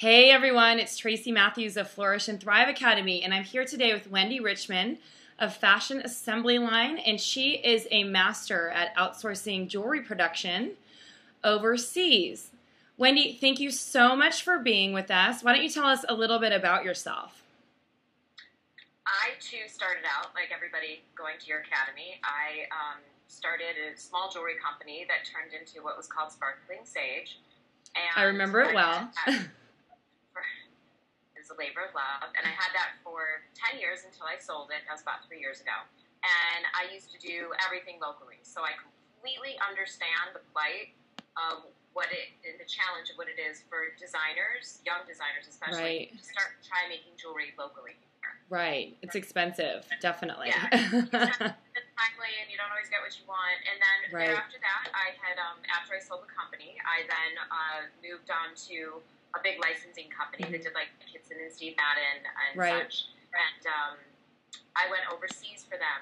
Hey everyone, it's Tracy Matthews of Flourish and Thrive Academy, and I'm here today with Wendy Richmond of Fashion Assembly Line, and she is a master at outsourcing jewelry production overseas. Wendy, thank you so much for being with us. Why don't you tell us a little bit about yourself? I too started out, like everybody, going to your academy. I started a small jewelry company that turned into what was called Sparkling Sage. And I remember it well. It's a labor of love, and I had that for 10 years until I sold it. That was about 3 years ago. And I used to do everything locally, so I completely understand the plight of and the challenge of what it is for designers, young designers especially, to try making jewelry locally. Right. It's expensive, definitely. Yeah. It's timely, and you don't always get what you want. And then after that, I had, after I sold the company, I then moved on to a big licensing company that did like Kitson and Steve Madden and such. And I went overseas for them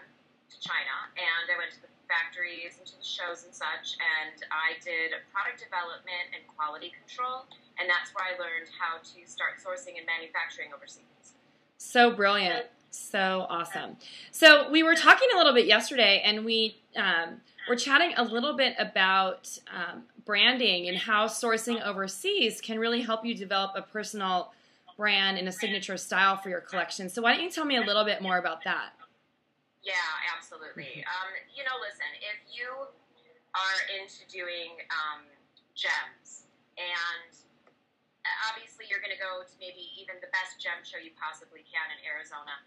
to China, and I went to the factories and to the shows and such, and I did product development and quality control, and that's where I learned how to start sourcing and manufacturing overseas. So brilliant. So awesome. So we were talking a little bit yesterday, and we were chatting a little bit about branding and how sourcing overseas can really help you develop a personal brand and a signature style for your collection. So why don't you tell me a little bit more about that? Yeah, absolutely. Listen, if you are into doing gems, and obviously you're going to go to maybe even the best gem show you possibly can in Arizona,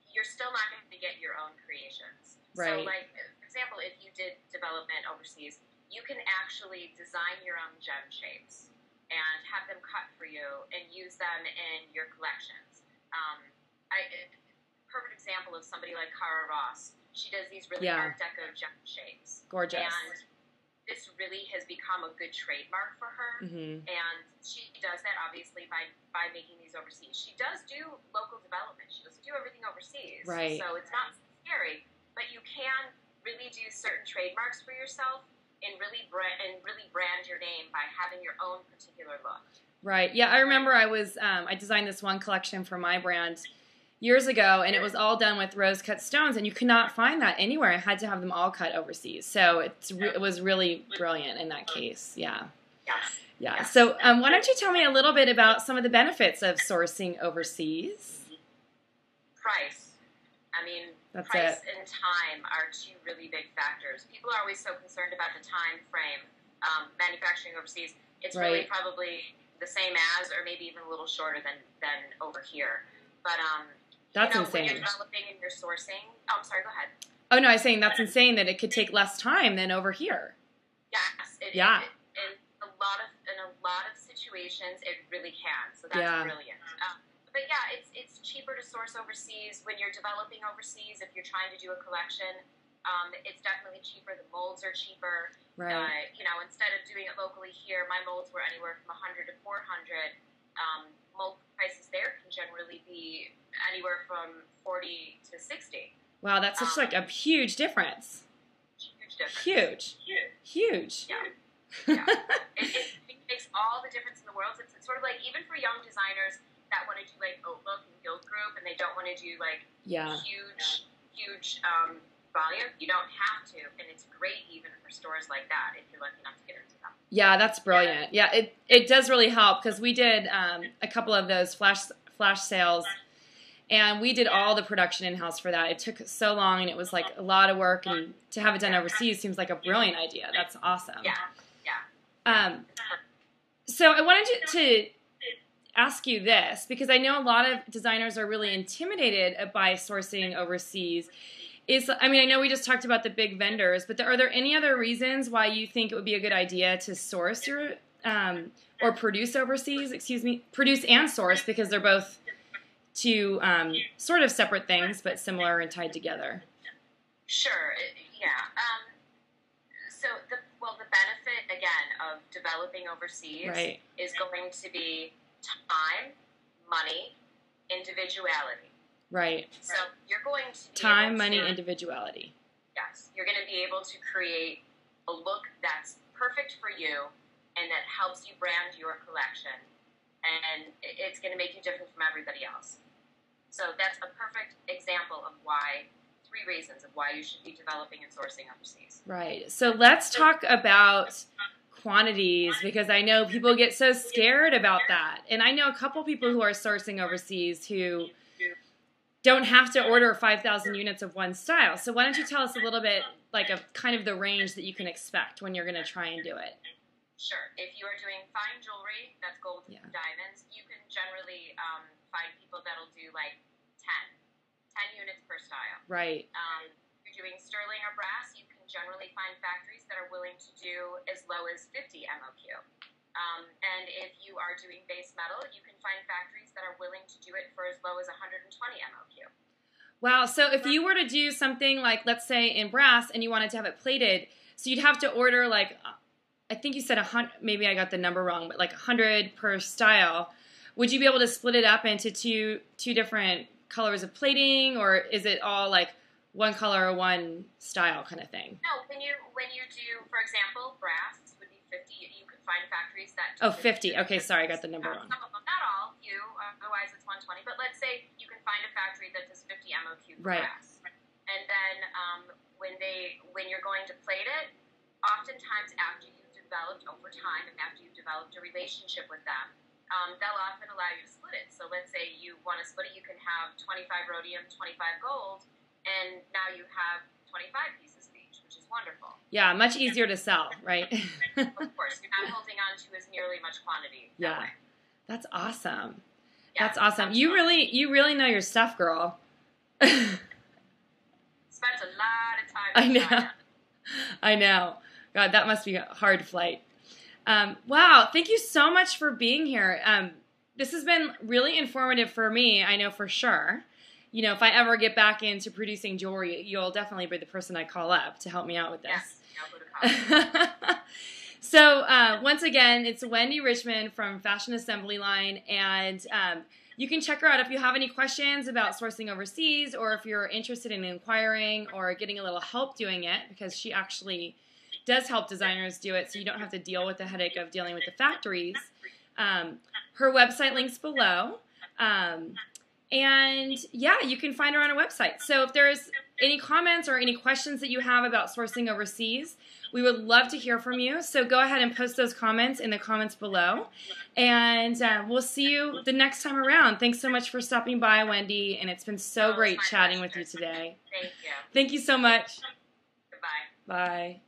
you're still not going to get your own creations. Right. So, like, for example, if you did development overseas, you can actually design your own gem shapes and have them cut for you and use them in your collections. Perfect example of somebody like Cara Ross. She does these really Art Deco gem shapes. Gorgeous. And this really has become a good trademark for her. Mm-hmm. And she does that, obviously, by making these overseas. She does do local development. She doesn't do everything overseas. Right. So it's not scary. But you can really do certain trademarks for yourself and really brand your name by having your own particular look. Right. Yeah, I remember I designed this one collection for my brand years ago, and it was all done with rose-cut stones, and you could not find that anywhere. I had to have them all cut overseas. So it was really brilliant in that case. Yeah. Yes. Yeah. Yes. So why don't you tell me a little bit about some of the benefits of sourcing overseas? Price. I mean, price and time are two really big factors. People are always so concerned about the time frame. Manufacturing overseas, it's really probably the same as, or maybe even a little shorter than over here. But that's insane. When you're developing and you're sourcing. Oh, I'm sorry. Go ahead. Oh no, I was saying that's insane that it could take less time than over here. Yes. In a lot of situations, it really can. So that's brilliant. But yeah, it's cheaper to source overseas when you're developing overseas. If you're trying to do a collection, it's definitely cheaper. The molds are cheaper. Right. Instead of doing it locally here, my molds were anywhere from $100 to $400. Mold prices there can generally be anywhere from $40 to $60. Wow, that's such like a huge difference. Huge difference. Huge. Yeah. It makes all the difference in the world. It's sort of like, even for young designers that want to do like Oat Milk and Guild Group, and they don't want to do like huge volume, you don't have to, and it's great even for stores like that if you're lucky enough to get into them. Yeah, that's brilliant. Yeah, it does really help, because we did a couple of those flash sales, and we did all the production in-house for that. It took so long, and it was like a lot of work, and to have it done overseas seems like a brilliant idea. That's awesome. Yeah. So I wanted to ask you this, because I know a lot of designers are really intimidated by sourcing overseas. I know we just talked about the big vendors, but are there any other reasons why you think it would be a good idea to source your or produce overseas? Produce and source, because they're both two sort of separate things, but similar and tied together. Sure. Yeah. So the benefit again of developing overseas is going to be time, money, individuality. Right. So you're going to be time, money, individuality. Yes. You're going to be able to create a look that's perfect for you and that helps you brand your collection and it's going to make you different from everybody else. So that's a perfect example of why, 3 reasons of why you should be developing and sourcing overseas. Right. So let's talk about quantities, because I know people get so scared about that. And I know a couple people who are sourcing overseas who don't have to order 5,000 units of one style. So why don't you tell us a little bit, like, of kind of the range that you can expect when you're going to try and do it? Sure. If you are doing fine jewelry, that's gold and diamonds, you can generally find people that'll do like 10 units per style. Right. If you're doing sterling or brass, you can generally find factories that are willing to do as low as 50 MOQ. And if you are doing base metal, you can find factories that are willing to do it for as low as 120 MOQ. Wow. So if you were to do something like, let's say in brass, and you wanted to have it plated, so you'd have to order like, I think you said 100, maybe I got the number wrong, but like 100 per style. Would you be able to split it up into two different colors of plating, or is it all like one color or one style kind of thing? No, when you do, for example, brass would be 50. You could find factories that do 50. Okay, sorry, I got the number wrong. Some of them, not all, otherwise it's 120. But let's say you can find a factory that does 50 MOQ for brass, and then when you're going to plate it, oftentimes after you've developed over time and after you've developed a relationship with them, they'll often allow you to split it. So let's say you want to split it, you can have 25 rhodium, 25 gold, and now you have 25 pieces of each, which is wonderful. Yeah, much easier to sell, right? Of course, you're not holding on to as nearly much quantity. Yeah, that's awesome. Yeah, that's awesome. You really know your stuff, girl. Spent a lot of time in China. I know. God, that must be a hard flight. Wow, thank you so much for being here. This has been really informative for me, I know for sure. You know, if I ever get back into producing jewelry, you'll definitely be the person I call up to help me out with this. Yes, I'll go to college. So, once again, it's Wendy Richmond from Fashion Assembly Line, and you can check her out if you have any questions about sourcing overseas, or if you're interested in inquiring or getting a little help doing it, because she actually does help designers do it, so you don't have to deal with the headache of dealing with the factories. Her website link's below. And yeah, you can find her on her website. So if there's any comments or any questions that you have about sourcing overseas, we would love to hear from you. So go ahead and post those comments in the comments below. And we'll see you the next time around. Thanks so much for stopping by, Wendy. And it's been so great chatting with you today. Thank you. Thank you so much. Goodbye. Bye.